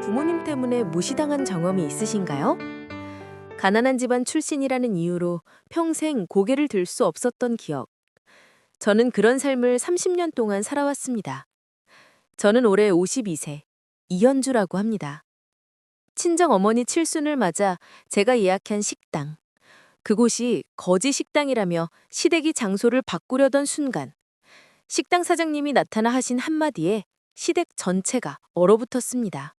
부모님 때문에 무시당한 경험이 있으신가요? 가난한 집안 출신이라는 이유로 평생 고개를 들 수 없었던 기억. 저는 그런 삶을 30년 동안 살아왔습니다. 저는 올해 52세, 이현주라고 합니다. 친정 어머니 칠순을 맞아 제가 예약한 식당. 그곳이 거지 식당이라며 시댁이 장소를 바꾸려던 순간, 식당 사장님이 나타나 하신 한마디에 시댁 전체가 얼어붙었습니다.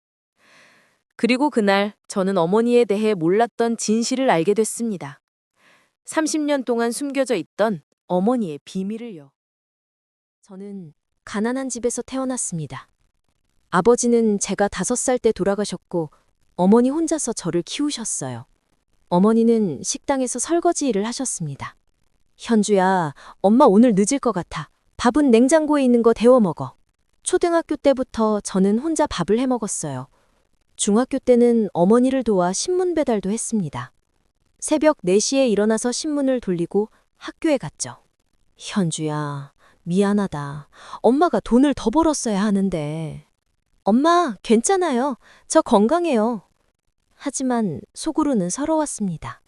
그리고 그날 저는 어머니에 대해 몰랐던 진실을 알게 됐습니다. 30년 동안 숨겨져 있던 어머니의 비밀을요. 저는 가난한 집에서 태어났습니다. 아버지는 제가 5살 때 돌아가셨고 어머니 혼자서 저를 키우셨어요. 어머니는 식당에서 설거지 일을 하셨습니다. 현주야, 엄마 오늘 늦을 것 같아. 밥은 냉장고에 있는 거 데워 먹어. 초등학교 때부터 저는 혼자 밥을 해 먹었어요. 중학교 때는 어머니를 도와 신문 배달도 했습니다. 새벽 4시에 일어나서 신문을 돌리고 학교에 갔죠. 현주야, 미안하다. 엄마가 돈을 더 벌었어야 하는데. 엄마, 괜찮아요. 저 건강해요. 하지만 속으로는 서러웠습니다.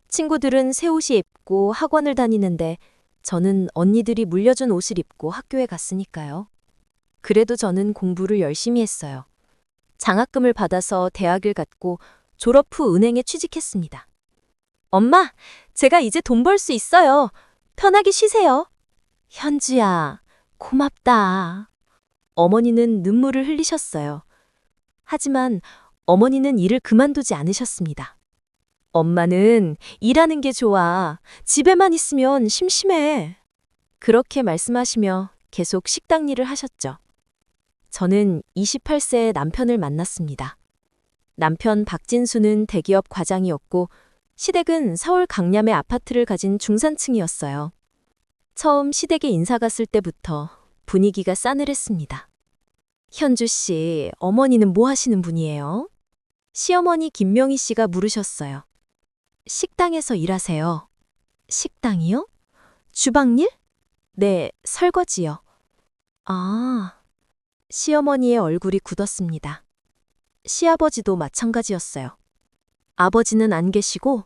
친구들은 새 옷이 입고 학원을 다니는데 저는 언니들이 물려준 옷을 입고 학교에 갔으니까요. 그래도 저는 공부를 열심히 했어요. 장학금을 받아서 대학을 갔고 졸업 후 은행에 취직했습니다. 엄마, 제가 이제 돈 벌 수 있어요. 편하게 쉬세요. 현주야, 고맙다. 어머니는 눈물을 흘리셨어요. 하지만 어머니는 일을 그만두지 않으셨습니다. 엄마는 일하는 게 좋아. 집에만 있으면 심심해. 그렇게 말씀하시며 계속 식당 일을 하셨죠. 저는 28세에 남편을 만났습니다. 남편 박진수는 대기업 과장이었고 시댁은 서울 강남의 아파트를 가진 중산층이었어요. 처음 시댁에 인사 갔을 때부터 분위기가 싸늘했습니다. 현주 씨, 어머니는 뭐 하시는 분이에요? 시어머니 김명희 씨가 물으셨어요. 식당에서 일하세요. 식당이요? 주방일? 네, 설거지요. 아... 시어머니의 얼굴이 굳었습니다. 시아버지도 마찬가지였어요. 아버지는 안 계시고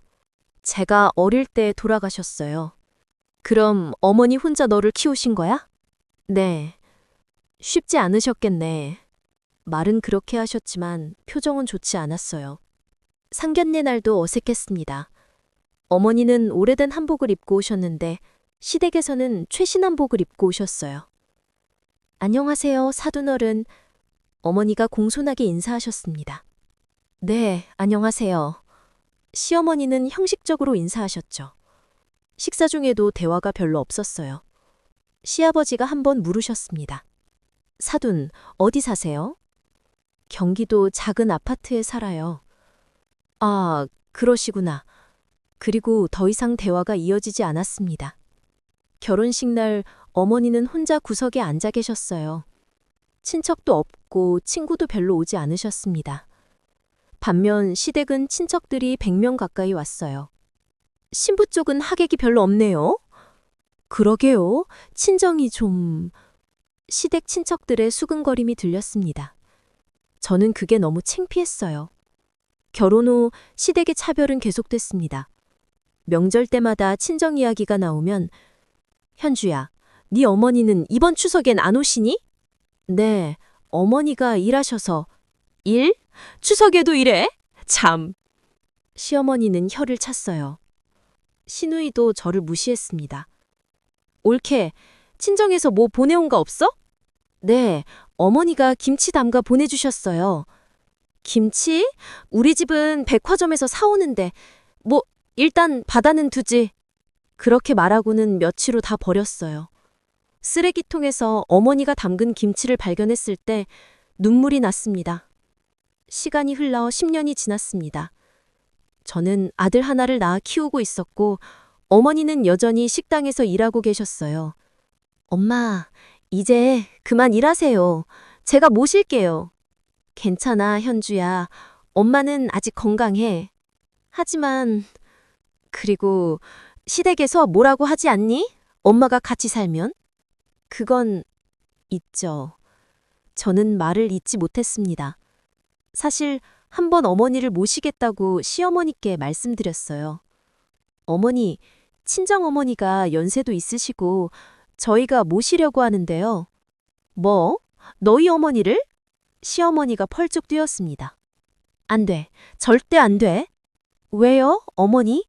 제가 어릴 때 돌아가셨어요. 그럼 어머니 혼자 너를 키우신 거야? 네. 쉽지 않으셨겠네. 말은 그렇게 하셨지만 표정은 좋지 않았어요. 상견례 날도 어색했습니다. 어머니는 오래된 한복을 입고 오셨는데 시댁에서는 최신 한복을 입고 오셨어요. 안녕하세요, 사돈어른. 어머니가 공손하게 인사하셨습니다. 네, 안녕하세요. 시어머니는 형식적으로 인사하셨죠. 식사 중에도 대화가 별로 없었어요. 시아버지가 한번 물으셨습니다. 사돈, 어디 사세요? 경기도 작은 아파트에 살아요. 아, 그러시구나. 그리고 더 이상 대화가 이어지지 않았습니다. 결혼식 날 어머니는 혼자 구석에 앉아 계셨어요. 친척도 없고 친구도 별로 오지 않으셨습니다. 반면 시댁은 친척들이 100명 가까이 왔어요. 신부 쪽은 하객이 별로 없네요. 그러게요. 친정이 좀... 시댁 친척들의 수근거림이 들렸습니다. 저는 그게 너무 창피했어요. 결혼 후 시댁의 차별은 계속됐습니다. 명절 때마다 친정 이야기가 나오면 현주야, 네 어머니는 이번 추석엔 안 오시니? 네, 어머니가 일하셔서. 일? 추석에도 일해? 참. 시어머니는 혀를 찼어요. 시누이도 저를 무시했습니다. 옳게, 친정에서 뭐 보내온 거 없어? 네, 어머니가 김치 담가 보내주셨어요. 김치? 우리 집은 백화점에서 사오는데, 뭐, 일단 받아는 두지. 그렇게 말하고는 며칠 후 다 버렸어요. 쓰레기통에서 어머니가 담근 김치를 발견했을 때 눈물이 났습니다. 시간이 흘러 10년이 지났습니다. 저는 아들 하나를 낳아 키우고 있었고 어머니는 여전히 식당에서 일하고 계셨어요. 엄마, 이제 그만 일하세요. 제가 모실게요. 괜찮아, 현주야. 엄마는 아직 건강해. 하지만... 그리고 시댁에서 뭐라고 하지 않니? 엄마가 같이 살면? 그건 있죠. 저는 말을 잇지 못했습니다. 사실 한 번 어머니를 모시겠다고 시어머니께 말씀드렸어요. 어머니, 친정어머니가 연세도 있으시고 저희가 모시려고 하는데요. 뭐? 너희 어머니를? 시어머니가 펄쩍 뛰었습니다. 안 돼. 절대 안 돼. 왜요, 어머니?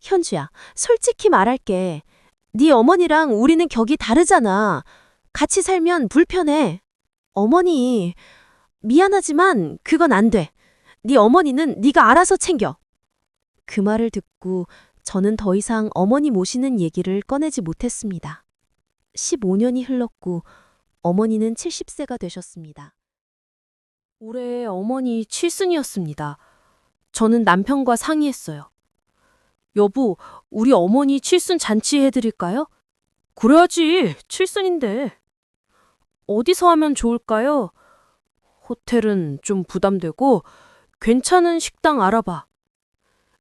현주야, 솔직히 말할게. 네 어머니랑 우리는 격이 다르잖아. 같이 살면 불편해. 어머니, 미안하지만 그건 안 돼. 네 어머니는 네가 알아서 챙겨. 그 말을 듣고 저는 더 이상 어머니 모시는 얘기를 꺼내지 못했습니다. 15년이 흘렀고 어머니는 70세가 되셨습니다. 올해 어머니 칠순이었습니다. 저는 남편과 상의했어요. 여보, 우리 어머니 칠순 잔치 해드릴까요? 그래야지, 칠순인데. 어디서 하면 좋을까요? 호텔은 좀 부담되고 괜찮은 식당 알아봐.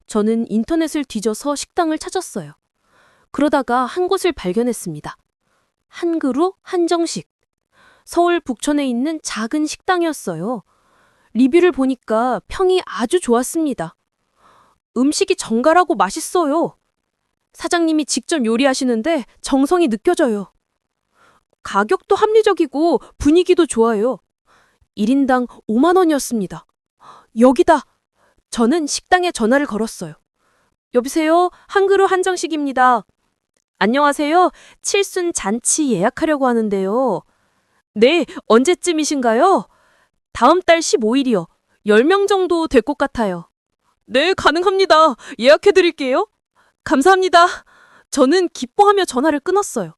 저는 인터넷을 뒤져서 식당을 찾았어요. 그러다가 한 곳을 발견했습니다. 한그루 한정식. 서울 북촌에 있는 작은 식당이었어요. 리뷰를 보니까 평이 아주 좋았습니다. 음식이 정갈하고 맛있어요. 사장님이 직접 요리하시는데 정성이 느껴져요. 가격도 합리적이고 분위기도 좋아요. 1인당 5만 원이었습니다. 여기다! 저는 식당에 전화를 걸었어요. 여보세요? 한그루 한정식입니다. 안녕하세요. 칠순 잔치 예약하려고 하는데요. 네, 언제쯤이신가요? 다음 달 15일이요. 10명 정도 될 것 같아요. 네, 가능합니다. 예약해드릴게요. 감사합니다. 저는 기뻐하며 전화를 끊었어요.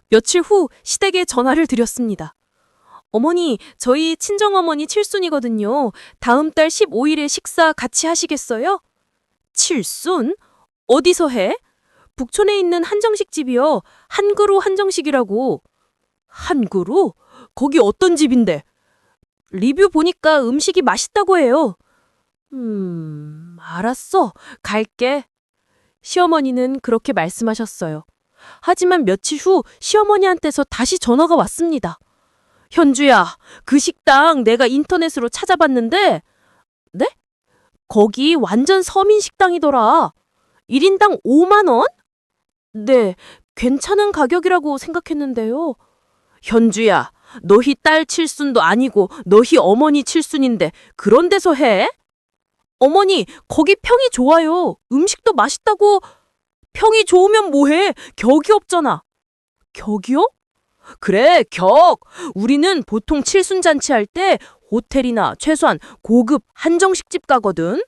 며칠 후 시댁에 전화를 드렸습니다. 어머니, 저희 친정어머니 칠순이거든요. 다음 달 15일에 식사 같이 하시겠어요? 칠순? 어디서 해? 북촌에 있는 한정식 집이요. 한그루 한정식이라고. 한그루? 거기 어떤 집인데? 리뷰 보니까 음식이 맛있다고 해요. 알았어. 갈게. 시어머니는 그렇게 말씀하셨어요. 하지만 며칠 후 시어머니한테서 다시 전화가 왔습니다. 현주야, 그 식당 내가 인터넷으로 찾아봤는데, 네? 거기 완전 서민 식당이더라. 1인당 5만 원? 네, 괜찮은 가격이라고 생각했는데요. 현주야, 너희 딸 칠순도 아니고 너희 어머니 칠순인데 그런 데서 해? 어머니, 거기 평이 좋아요. 음식도 맛있다고. 평이 좋으면 뭐해? 격이 없잖아. 격이요? 그래, 격. 우리는 보통 칠순잔치 할 때 호텔이나 최소한 고급 한정식집 가거든.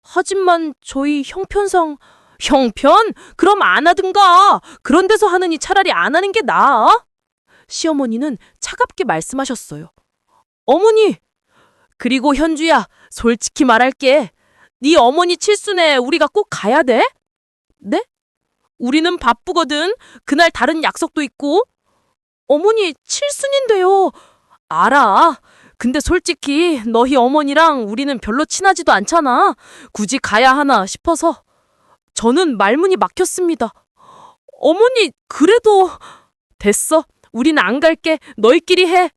하지만 저희 형편상... 형편? 그럼 안 하든가. 그런 데서 하느니 차라리 안 하는 게 나아. 시어머니는 차갑게 말씀하셨어요. 어머니! 그리고 현주야, 솔직히 말할게. 네 어머니 칠순에 우리가 꼭 가야 돼? 네? 우리는 바쁘거든. 그날 다른 약속도 있고. 어머니 칠순인데요. 알아. 근데 솔직히 너희 어머니랑 우리는 별로 친하지도 않잖아. 굳이 가야 하나 싶어서. 저는 말문이 막혔습니다. 어머니, 그래도... 됐어. 우린 안 갈게. 너희끼리 해.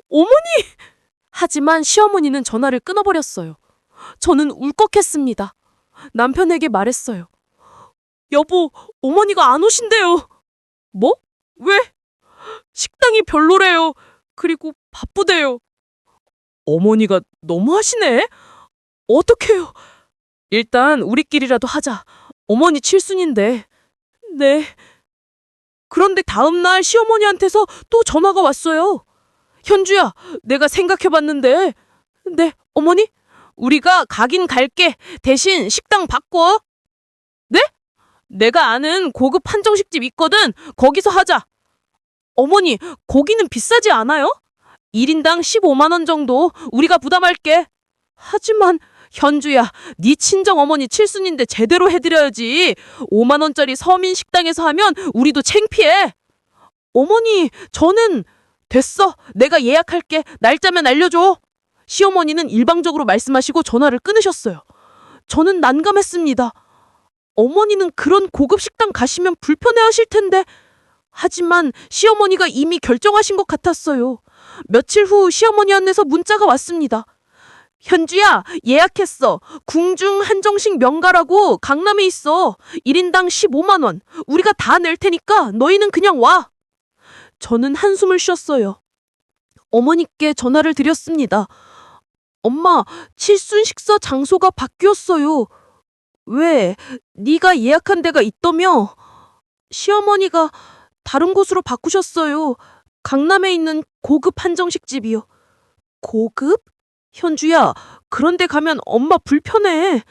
어머니! 하지만 시어머니는 전화를 끊어버렸어요. 저는 울컥했습니다. 남편에게 말했어요. 여보, 어머니가 안 오신대요. 뭐? 왜? 식당이 별로래요. 그리고 바쁘대요. 어머니가 너무하시네? 어떡해요? 일단 우리끼리라도 하자. 어머니 칠순인데. 네. 그런데 다음날 시어머니한테서 또 전화가 왔어요. 현주야, 내가 생각해봤는데. 네, 어머니? 우리가 가긴 갈게. 대신 식당 바꿔. 네? 내가 아는 고급 한정식집 있거든. 거기서 하자. 어머니, 거기는 비싸지 않아요? 1인당 15만 원 정도 우리가 부담할게. 하지만 현주야, 네 친정어머니 칠순인데 제대로 해드려야지. 5만 원짜리 서민 식당에서 하면 우리도 창피해. 어머니, 저는... 됐어. 내가 예약할게. 날짜만 알려줘. 시어머니는 일방적으로 말씀하시고 전화를 끊으셨어요. 저는 난감했습니다. 어머니는 그런 고급 식당 가시면 불편해하실 텐데. 하지만 시어머니가 이미 결정하신 것 같았어요. 며칠 후 시어머니 안에서 문자가 왔습니다. 현주야, 예약했어. 궁중 한정식 명가라고 강남에 있어. 1인당 15만 원. 우리가 다 낼 테니까 너희는 그냥 와. 저는 한숨을 쉬었어요. 어머니께 전화를 드렸습니다. 엄마, 칠순 식사 장소가 바뀌었어요. 왜? 네가 예약한 데가 있다며? 시어머니가 다른 곳으로 바꾸셨어요. 강남에 있는 고급 한정식 집이요. 고급? 현주야, 그런데 가면 엄마 불편해.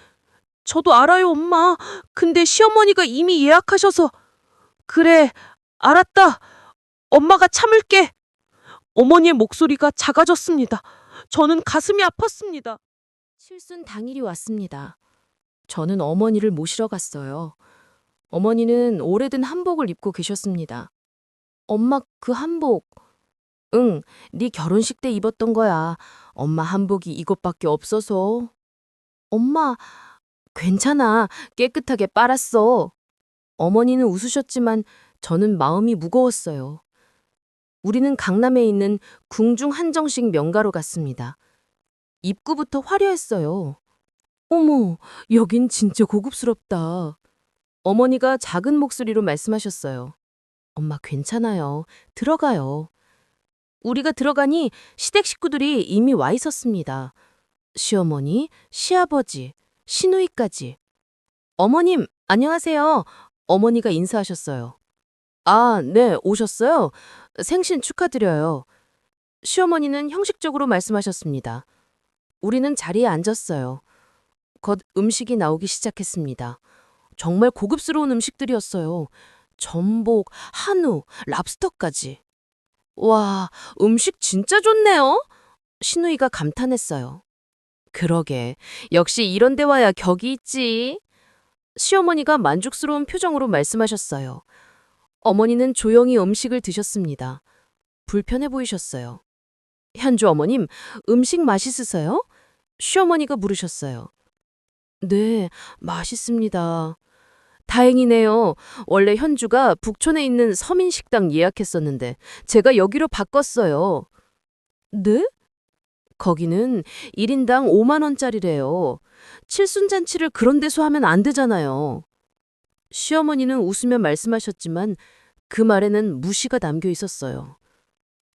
저도 알아요, 엄마. 근데 시어머니가 이미 예약하셔서. 그래, 알았다. 엄마가 참을게. 어머니의 목소리가 작아졌습니다. 저는 가슴이 아팠습니다. 칠순 당일이 왔습니다. 저는 어머니를 모시러 갔어요. 어머니는 오래된 한복을 입고 계셨습니다. 엄마, 그 한복. 응, 네 결혼식 때 입었던 거야. 엄마 한복이 이것밖에 없어서. 엄마, 괜찮아. 깨끗하게 빨았어. 어머니는 웃으셨지만 저는 마음이 무거웠어요. 우리는 강남에 있는 궁중 한정식 명가로 갔습니다. 입구부터 화려했어요. 어머, 여긴 진짜 고급스럽다. 어머니가 작은 목소리로 말씀하셨어요. 엄마 괜찮아요. 들어가요. 우리가 들어가니 시댁 식구들이 이미 와 있었습니다. 시어머니, 시아버지, 시누이까지. 어머님, 안녕하세요. 어머니가 인사하셨어요. 아, 네, 오셨어요? 생신 축하드려요. 시어머니는 형식적으로 말씀하셨습니다. 우리는 자리에 앉았어요. 곧 음식이 나오기 시작했습니다. 정말 고급스러운 음식들이었어요. 전복, 한우, 랍스터까지. 와, 음식 진짜 좋네요. 신우이가 감탄했어요. 그러게, 역시 이런 데 와야 격이 있지. 시어머니가 만족스러운 표정으로 말씀하셨어요. 어머니는 조용히 음식을 드셨습니다. 불편해 보이셨어요. 현주 어머님, 음식 맛있으세요? 시어머니가 물으셨어요. 네, 맛있습니다. 다행이네요. 원래 현주가 북촌에 있는 서민식당 예약했었는데 제가 여기로 바꿨어요. 네? 거기는 1인당 5만 원짜리래요. 칠순잔치를 그런 데서 하면 안 되잖아요. 시어머니는 웃으며 말씀하셨지만 그 말에는 무시가 담겨 있었어요.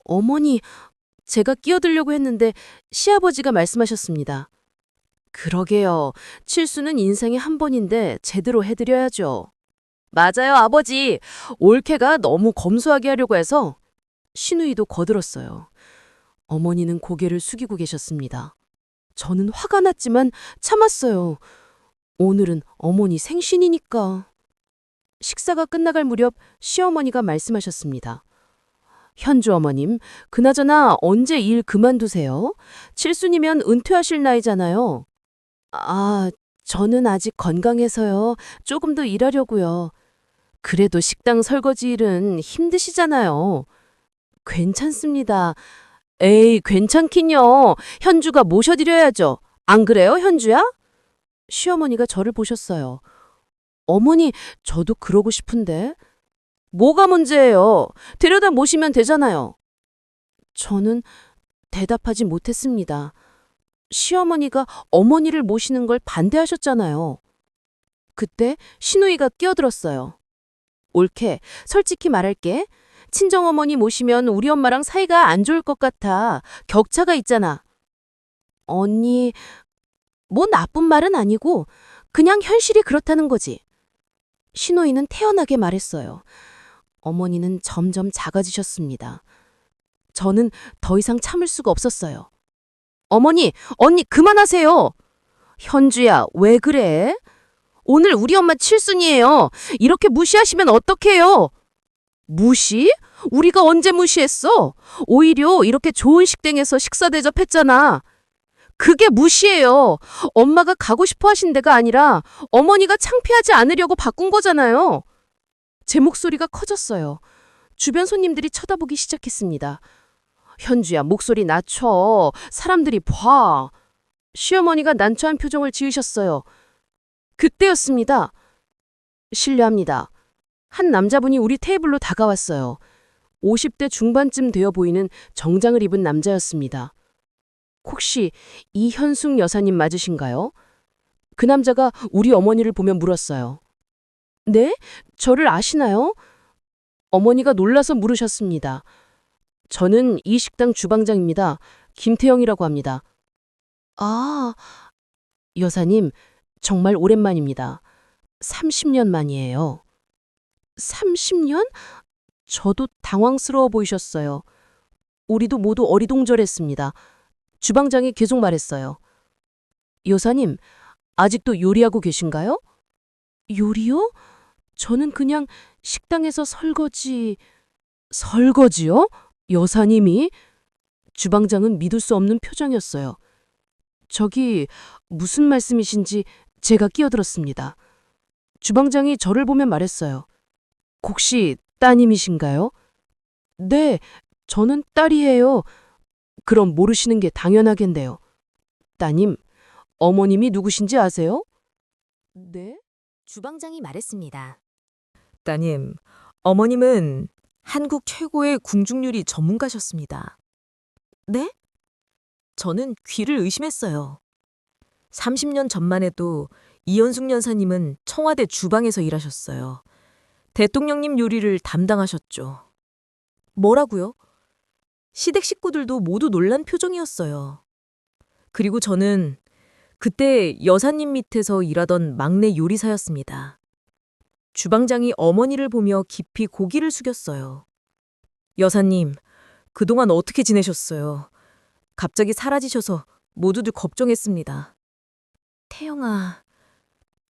어머니, 제가 끼어들려고 했는데 시아버지가 말씀하셨습니다. 그러게요. 칠수는 인생에 한 번인데 제대로 해드려야죠. 맞아요, 아버지. 올케가 너무 검소하게 하려고 해서. 시누이도 거들었어요. 어머니는 고개를 숙이고 계셨습니다. 저는 화가 났지만 참았어요. 오늘은 어머니 생신이니까. 식사가 끝나갈 무렵 시어머니가 말씀하셨습니다. 현주 어머님, 그나저나 언제 일 그만두세요? 칠순이면 은퇴하실 나이잖아요. 아, 저는 아직 건강해서요. 조금 더 일하려고요. 그래도 식당 설거지 일은 힘드시잖아요. 괜찮습니다. 에이, 괜찮긴요. 현주가 모셔드려야죠. 안 그래요, 현주야? 시어머니가 저를 보셨어요. 어머니, 저도 그러고 싶은데. 뭐가 문제예요? 데려다 모시면 되잖아요. 저는 대답하지 못했습니다. 시어머니가 어머니를 모시는 걸 반대하셨잖아요. 그때 시누이가 끼어들었어요. 옳게, 솔직히 말할게. 친정어머니 모시면 우리 엄마랑 사이가 안 좋을 것 같아. 격차가 있잖아. 언니, 뭐 나쁜 말은 아니고 그냥 현실이 그렇다는 거지. 시누이는 태연하게 말했어요. 어머니는 점점 작아지셨습니다. 저는 더 이상 참을 수가 없었어요. 어머니, 언니 그만하세요. 현주야, 왜 그래? 오늘 우리 엄마 칠순이에요. 이렇게 무시하시면 어떡해요? 무시? 우리가 언제 무시했어? 오히려 이렇게 좋은 식당에서 식사 대접했잖아. 그게 무시예요. 엄마가 가고 싶어 하신 데가 아니라 어머니가 창피하지 않으려고 바꾼 거잖아요. 제 목소리가 커졌어요. 주변 손님들이 쳐다보기 시작했습니다. 현주야, 목소리 낮춰. 사람들이 봐. 시어머니가 난처한 표정을 지으셨어요. 그때였습니다. 실례합니다. 한 남자분이 우리 테이블로 다가왔어요. 50대 중반쯤 되어 보이는 정장을 입은 남자였습니다. 혹시 이현숙 여사님 맞으신가요? 그 남자가 우리 어머니를 보며 물었어요. 네? 저를 아시나요? 어머니가 놀라서 물으셨습니다. 저는 이 식당 주방장입니다. 김태영이라고 합니다. 아, 여사님, 정말 오랜만입니다. 30년 만이에요. 30년? 저도 당황스러워 보이셨어요. 우리도 모두 어리동절했습니다. 주방장이 계속 말했어요. 여사님, 아직도 요리하고 계신가요? 요리요? 저는 그냥 식당에서 설거지요? 여사님이? 주방장은 믿을 수 없는 표정이었어요. 저기, 무슨 말씀이신지 제가 끼어들었습니다. 주방장이 저를 보며 말했어요. 혹시 따님이신가요? 네, 저는 딸이에요. 그럼 모르시는 게 당연하겠네요. 따님, 어머님이 누구신지 아세요? 네? 주방장이 말했습니다. 따님, 어머님은 한국 최고의 궁중요리 전문가셨습니다. 네? 저는 귀를 의심했어요. 30년 전만 해도 이현숙 여사님은 청와대 주방에서 일하셨어요. 대통령님 요리를 담당하셨죠. 뭐라고요? 시댁 식구들도 모두 놀란 표정이었어요. 그리고 저는 그때 여사님 밑에서 일하던 막내 요리사였습니다. 주방장이 어머니를 보며 깊이 고개를 숙였어요. 여사님, 그동안 어떻게 지내셨어요? 갑자기 사라지셔서 모두들 걱정했습니다. 태영아,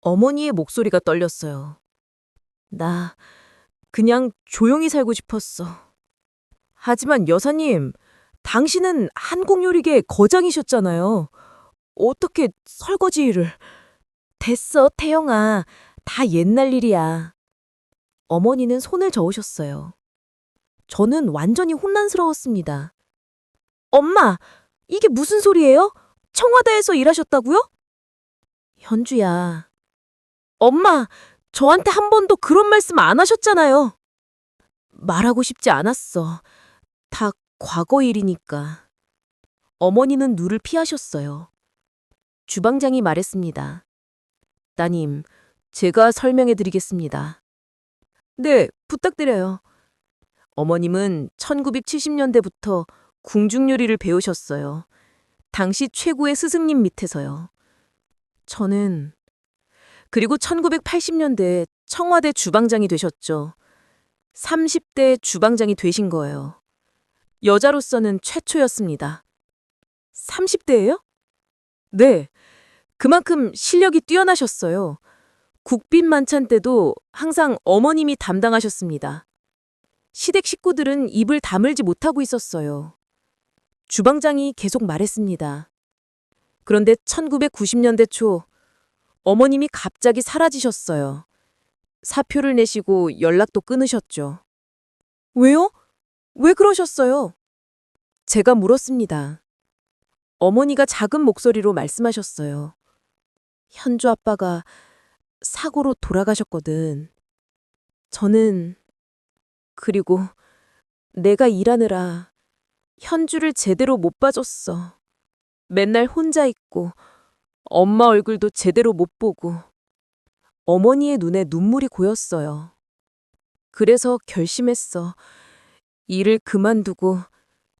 어머니의 목소리가 떨렸어요. 나 그냥 조용히 살고 싶었어. 하지만 여사님, 당신은 한국 요리계 거장이셨잖아요. 어떻게 설거지 일을... 됐어, 태영아. 다 옛날 일이야. 어머니는 손을 저으셨어요. 저는 완전히 혼란스러웠습니다. 엄마, 이게 무슨 소리예요? 청와대에서 일하셨다고요? 현주야. 엄마, 저한테 한 번도 그런 말씀 안 하셨잖아요. 말하고 싶지 않았어. 다 과거 일이니까. 어머니는 눈을 피하셨어요. 주방장이 말했습니다. 따님, 제가 설명해 드리겠습니다. 네, 부탁드려요. 어머님은 1970년대부터 궁중요리를 배우셨어요. 당시 최고의 스승님 밑에서요. 저는 그리고 1980년대에 청와대 주방장이 되셨죠. 30대 주방장이 되신 거예요. 여자로서는 최초였습니다. 30대예요? 네, 그만큼 실력이 뛰어나셨어요. 국빈 만찬 때도 항상 어머님이 담당하셨습니다. 시댁 식구들은 입을 다물지 못하고 있었어요. 주방장이 계속 말했습니다. 그런데 1990년대 초 어머님이 갑자기 사라지셨어요. 사표를 내시고 연락도 끊으셨죠. 왜요? 왜 그러셨어요? 제가 물었습니다. 어머니가 작은 목소리로 말씀하셨어요. 현주 아빠가 사고로 돌아가셨거든. 저는 그리고 내가 일하느라 현주를 제대로 못 봐줬어. 맨날 혼자 있고 엄마 얼굴도 제대로 못 보고 어머니의 눈에 눈물이 고였어요. 그래서 결심했어. 일을 그만두고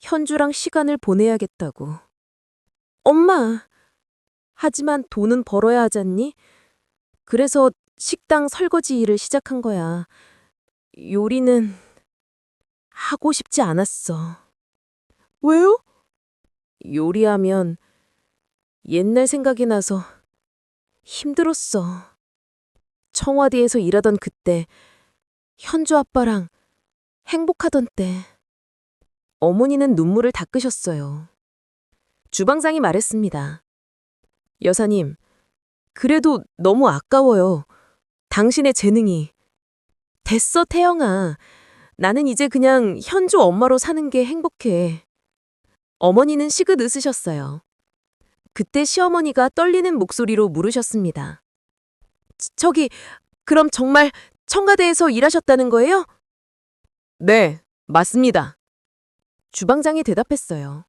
현주랑 시간을 보내야겠다고. 엄마, 하지만 돈은 벌어야 하잖니? 그래서 식당 설거지 일을 시작한 거야. 요리는 하고 싶지 않았어. 왜요? 요리하면 옛날 생각이 나서 힘들었어. 청와대에서 일하던 그때, 현주 아빠랑 행복하던 때. 어머니는 눈물을 닦으셨어요. 주방장이 말했습니다. 여사님, 그래도 너무 아까워요. 당신의 재능이. 됐어, 태영아. 나는 이제 그냥 현주 엄마로 사는 게 행복해. 어머니는 시긋 웃으셨어요. 그때 시어머니가 떨리는 목소리로 물으셨습니다. 저기, 그럼 정말 청와대에서 일하셨다는 거예요? 네, 맞습니다. 주방장이 대답했어요.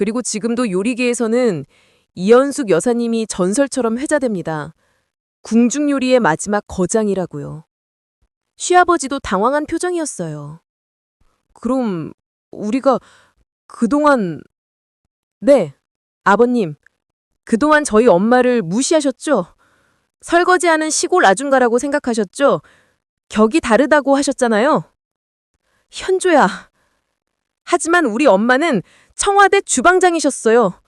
그리고 지금도 요리계에서는 이현숙 여사님이 전설처럼 회자됩니다. 궁중요리의 마지막 거장이라고요. 시아버지도 당황한 표정이었어요. 그럼 우리가 그동안... 네, 아버님. 그동안 저희 엄마를 무시하셨죠? 설거지하는 시골 아줌마라고 생각하셨죠? 격이 다르다고 하셨잖아요. 현조야. 하지만 우리 엄마는 청와대 주방장이셨어요.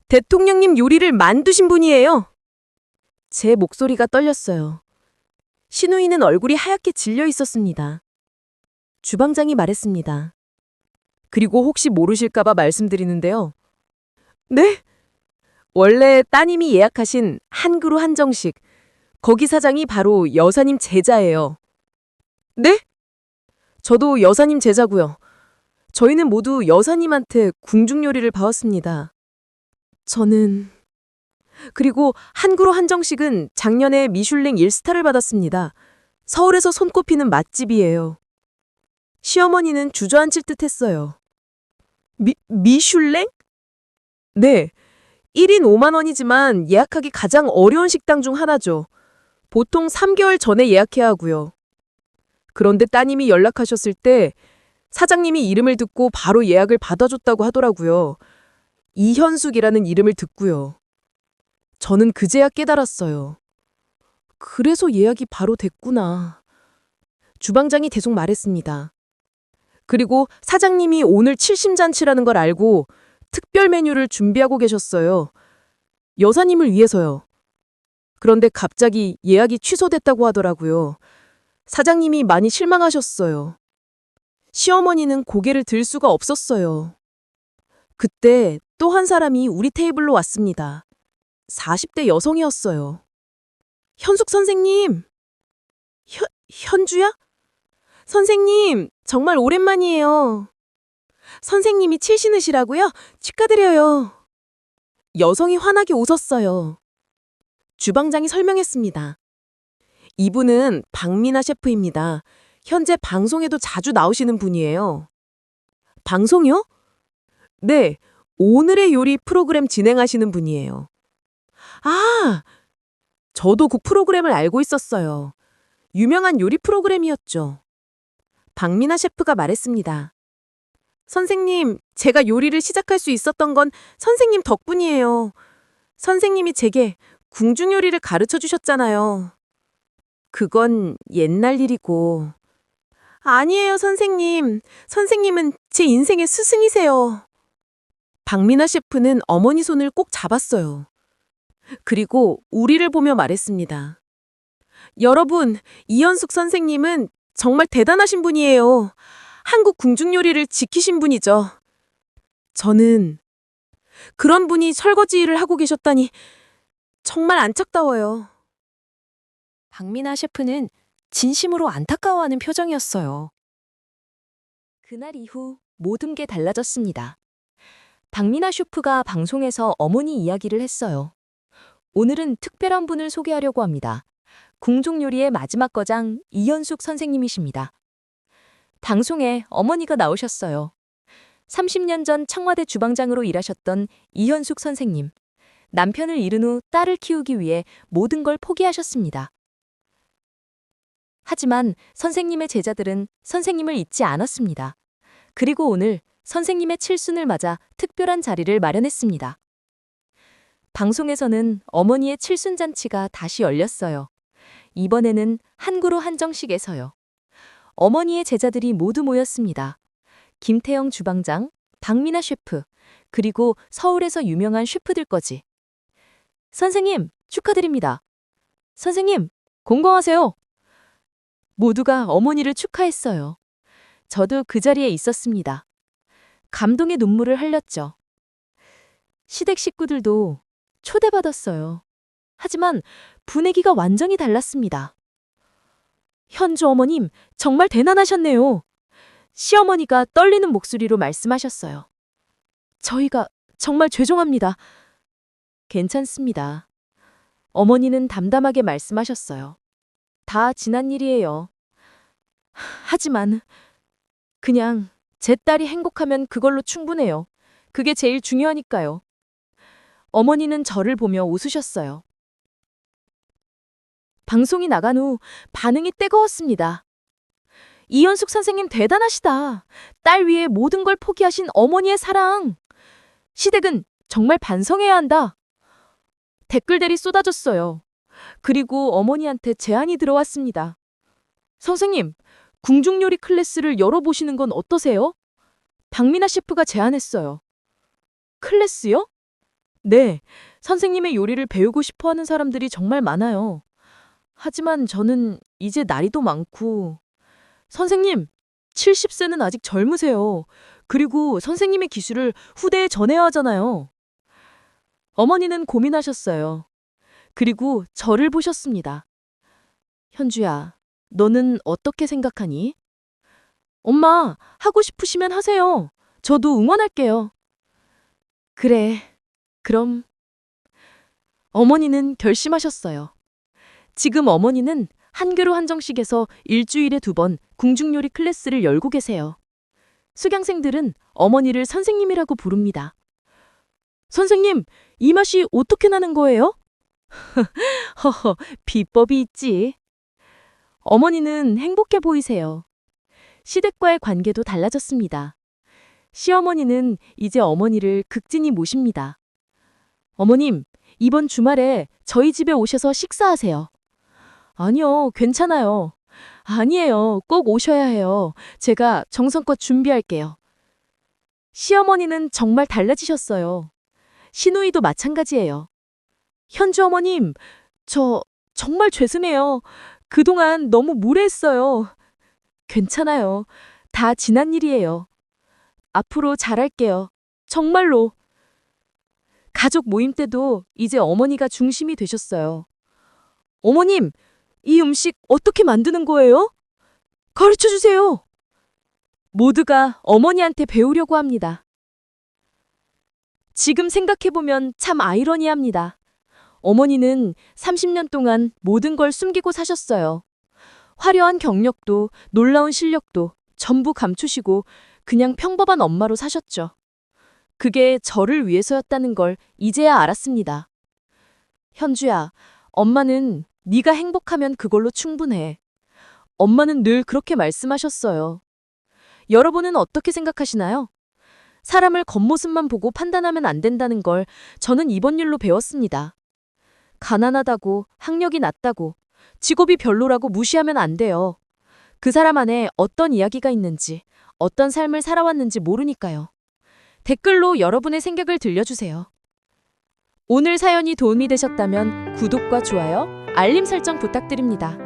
대통령님 요리를 만드신 분이에요. 제 목소리가 떨렸어요. 신우이는 얼굴이 하얗게 질려 있었습니다. 주방장이 말했습니다. 그리고 혹시 모르실까봐 말씀드리는데요. 네? 원래 따님이 예약하신 한 그루 한정식, 거기 사장이 바로 여사님 제자예요. 네? 저도 여사님 제자고요. 저희는 모두 여사님한테 궁중요리를 배웠습니다. 저는... 그리고 한 그루 한정식은 작년에 미슐랭 1스타를 받았습니다. 서울에서 손꼽히는 맛집이에요. 시어머니는 주저앉힐 듯 했어요. 미슐랭? 네. 1인 5만 원이지만 예약하기 가장 어려운 식당 중 하나죠. 보통 3개월 전에 예약해야 하고요. 그런데 따님이 연락하셨을 때 사장님이 이름을 듣고 바로 예약을 받아줬다고 하더라고요. 이현숙이라는 이름을 듣고요. 저는 그제야 깨달았어요. 그래서 예약이 바로 됐구나. 주방장이 계속 말했습니다. 그리고 사장님이 오늘 칠심잔치라는 걸 알고 특별 메뉴를 준비하고 계셨어요. 여사님을 위해서요. 그런데 갑자기 예약이 취소됐다고 하더라고요. 사장님이 많이 실망하셨어요. 시어머니는 고개를 들 수가 없었어요. 그때 또 한 사람이 우리 테이블로 왔습니다. 40대 여성이었어요. 현숙 선생님! 현주야? 선생님, 정말 오랜만이에요. 선생님이 칠 신으시라고요? 축하드려요. 여성이 환하게 웃었어요. 주방장이 설명했습니다. 이분은 박미나 셰프입니다. 현재 방송에도 자주 나오시는 분이에요. 방송이요? 네, 오늘의 요리 프로그램 진행하시는 분이에요. 아, 저도 그 프로그램을 알고 있었어요. 유명한 요리 프로그램이었죠. 박미나 셰프가 말했습니다. 선생님, 제가 요리를 시작할 수 있었던 건 선생님 덕분이에요. 선생님이 제게 궁중요리를 가르쳐 주셨잖아요. 그건 옛날 일이고. 아니에요, 선생님. 선생님은 제 인생의 스승이세요. 박미나 셰프는 어머니 손을 꼭 잡았어요. 그리고 우리를 보며 말했습니다. 여러분, 이현숙 선생님은 정말 대단하신 분이에요. 한국 궁중요리를 지키신 분이죠. 저는 그런 분이 설거지 일을 하고 계셨다니 정말 안타까워요. 박미나 셰프는 진심으로 안타까워하는 표정이었어요. 그날 이후 모든 게 달라졌습니다. 박미나 셰프가 방송에서 어머니 이야기를 했어요. 오늘은 특별한 분을 소개하려고 합니다. 궁중요리의 마지막 거장 이현숙 선생님이십니다. 방송에 어머니가 나오셨어요. 30년 전 청와대 주방장으로 일하셨던 이현숙 선생님. 남편을 잃은 후 딸을 키우기 위해 모든 걸 포기하셨습니다. 하지만 선생님의 제자들은 선생님을 잊지 않았습니다. 그리고 오늘 선생님의 칠순을 맞아 특별한 자리를 마련했습니다. 방송에서는 어머니의 칠순잔치가 다시 열렸어요. 이번에는 한 그루 한정식에서요. 어머니의 제자들이 모두 모였습니다. 김태영 주방장, 박미나 셰프, 그리고 서울에서 유명한 셰프들까지. 선생님, 축하드립니다. 선생님, 건강하세요. 모두가 어머니를 축하했어요. 저도 그 자리에 있었습니다. 감동의 눈물을 흘렸죠. 시댁 식구들도 초대받았어요. 하지만 분위기가 완전히 달랐습니다. 현주 어머님, 정말 대단하셨네요. 시어머니가 떨리는 목소리로 말씀하셨어요. 저희가 정말 죄송합니다. 괜찮습니다. 어머니는 담담하게 말씀하셨어요. 다 지난 일이에요. 하지만 그냥 제 딸이 행복하면 그걸로 충분해요. 그게 제일 중요하니까요. 어머니는 저를 보며 웃으셨어요. 방송이 나간 후 반응이 뜨거웠습니다. 이현숙 선생님 대단하시다. 딸 위해 모든 걸 포기하신 어머니의 사랑. 시댁은 정말 반성해야 한다. 댓글들이 쏟아졌어요. 그리고 어머니한테 제안이 들어왔습니다. 선생님, 궁중요리 클래스를 열어보시는 건 어떠세요? 박민아 셰프가 제안했어요. 클래스요? 네, 선생님의 요리를 배우고 싶어 하는 사람들이 정말 많아요. 하지만 저는 이제 나이도 많고. 선생님, 70세는 아직 젊으세요. 그리고 선생님의 기술을 후대에 전해야 하잖아요. 어머니는 고민하셨어요. 그리고 저를 보셨습니다. 현주야, 너는 어떻게 생각하니? 엄마, 하고 싶으시면 하세요. 저도 응원할게요. 그래, 그럼. 어머니는 결심하셨어요. 지금 어머니는 한교로 한정식에서 일주일에 2번 궁중요리 클래스를 열고 계세요. 수강생들은 어머니를 선생님이라고 부릅니다. 선생님, 이 맛이 어떻게 나는 거예요? 허허, 비법이 있지. 어머니는 행복해 보이세요. 시댁과의 관계도 달라졌습니다. 시어머니는 이제 어머니를 극진히 모십니다. 어머님, 이번 주말에 저희 집에 오셔서 식사하세요. 아니요, 괜찮아요. 아니에요, 꼭 오셔야 해요. 제가 정성껏 준비할게요. 시어머니는 정말 달라지셨어요. 시누이도 마찬가지예요. 현주 어머님, 저 정말 죄송해요. 그동안 너무 무례했어요. 괜찮아요. 다 지난 일이에요. 앞으로 잘할게요. 정말로. 가족 모임 때도 이제 어머니가 중심이 되셨어요. 어머님, 이 음식 어떻게 만드는 거예요? 가르쳐 주세요. 모두가 어머니한테 배우려고 합니다. 지금 생각해보면 참 아이러니합니다. 어머니는 30년 동안 모든 걸 숨기고 사셨어요. 화려한 경력도 놀라운 실력도 전부 감추시고 그냥 평범한 엄마로 사셨죠. 그게 저를 위해서였다는 걸 이제야 알았습니다. 현주야, 엄마는 네가 행복하면 그걸로 충분해. 엄마는 늘 그렇게 말씀하셨어요. 여러분은 어떻게 생각하시나요? 사람을 겉모습만 보고 판단하면 안 된다는 걸 저는 이번 일로 배웠습니다. 가난하다고, 학력이 낮다고, 직업이 별로라고 무시하면 안 돼요. 그 사람 안에 어떤 이야기가 있는지, 어떤 삶을 살아왔는지 모르니까요. 댓글로 여러분의 생각을 들려주세요. 오늘 사연이 도움이 되셨다면 구독과 좋아요, 알림 설정 부탁드립니다.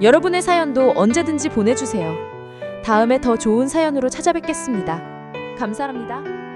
여러분의 사연도 언제든지 보내주세요. 다음에 더 좋은 사연으로 찾아뵙겠습니다. 감사합니다.